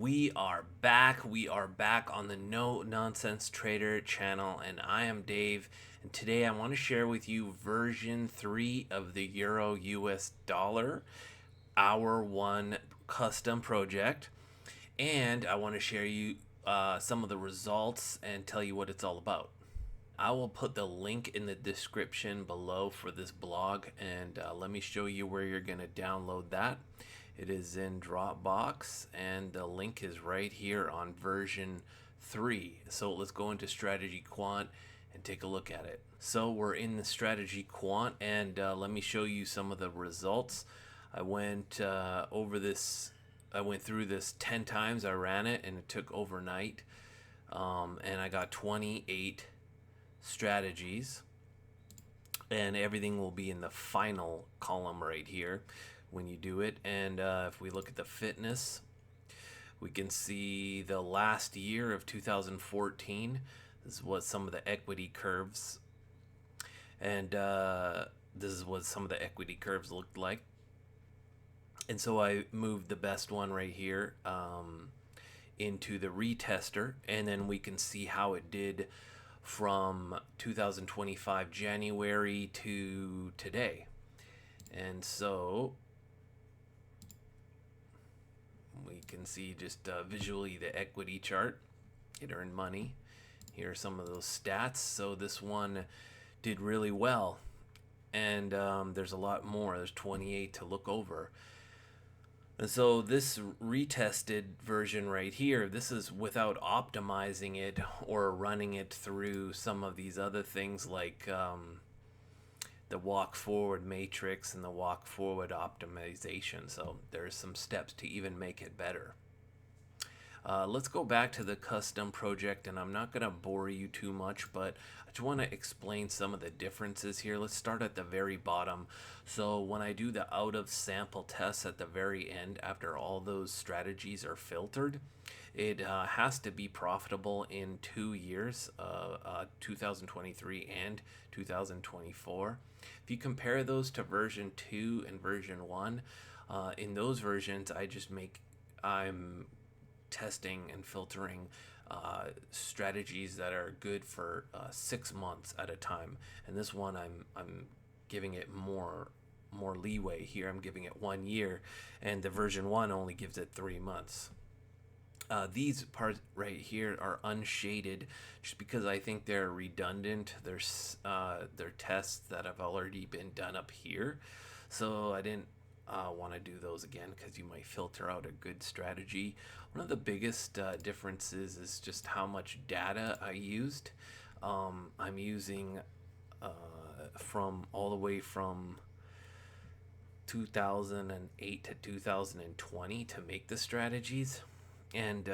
We are back. We are back on the No Nonsense Trader channel, and I am Dave. And today I want to share with you version 3 of the Euro US dollar, our one custom project. And I want to share you some of the results and tell you what it's all about. I will put the link in the description below for this blog, and let me show you where you're going to download that. It is in Dropbox, and the link is right here on version 3. So let's go into StrategyQuant and take a look at it. So we're in the StrategyQuant, and let me show you some of the results. I went through this 10 times. I ran it, and it took overnight, and I got 28 strategies, and everything will be in the final column right here when you do it. And if we look at the fitness, we can see the last year of 2014. This is what some of the equity curves, and this is what some of the equity curves looked like. And so I moved the best one right here into the retester, and then we can see how it did from 2025 January to today. And so we can see just visually the equity chart. It earned money. Here are some of those stats. So this one did really well, and there's a lot more. There's 28 to look over. And so this retested version right here, this is without optimizing it or running it through some of these other things like the walk forward matrix and the walk forward optimization. So there's some steps to even make it better. Let's go back to the custom project, and I'm not going to bore you too much, but I just want to explain some of the differences here. Let's start at the very bottom. So when I do the out of sample tests at the very end, after all those strategies are filtered, it has to be profitable in 2 years, 2023 and 2024. If you compare those to version 2 and version 1, in those versions I'm testing and filtering strategies that are good for 6 months at a time, and this one I'm giving it more leeway here. I'm giving it 1 year, and the version 1 only gives it 3 months. These parts right here are unshaded just because I think they're redundant. They're tests that have already been done up here, so I didn't want to do those again because you might filter out a good strategy. One of the biggest differences is just how much data I used. I'm using from all the way from 2008 to 2020 to make the strategies, and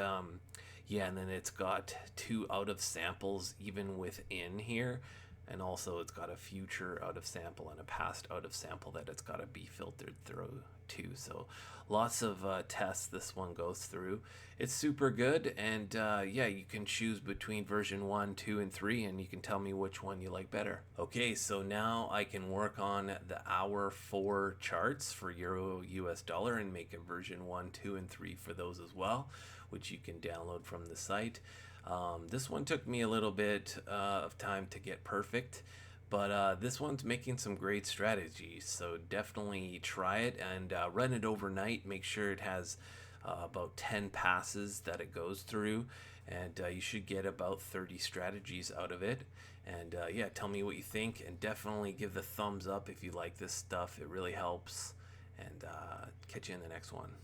yeah, and then it's got 2 out of samples even within here, and also it's got a future out of sample and a past out of sample that it's got to be filtered through too. So lots of tests this one goes through. It's super good, and yeah, you can choose between version 1, 2, and 3, and you can tell me which one you like better. Okay, so now I can work on the hour 4 charts for Euro US dollar and make a version 1, 2, and 3 for those as well, which you can download from the site. This one took me a little bit of time to get perfect, but this one's making some great strategies, so definitely try it and run it overnight. Make sure it has about 10 passes that it goes through, and you should get about 30 strategies out of it. And yeah, tell me what you think, and definitely give the thumbs up if you like this stuff. It really helps, and catch you in the next one.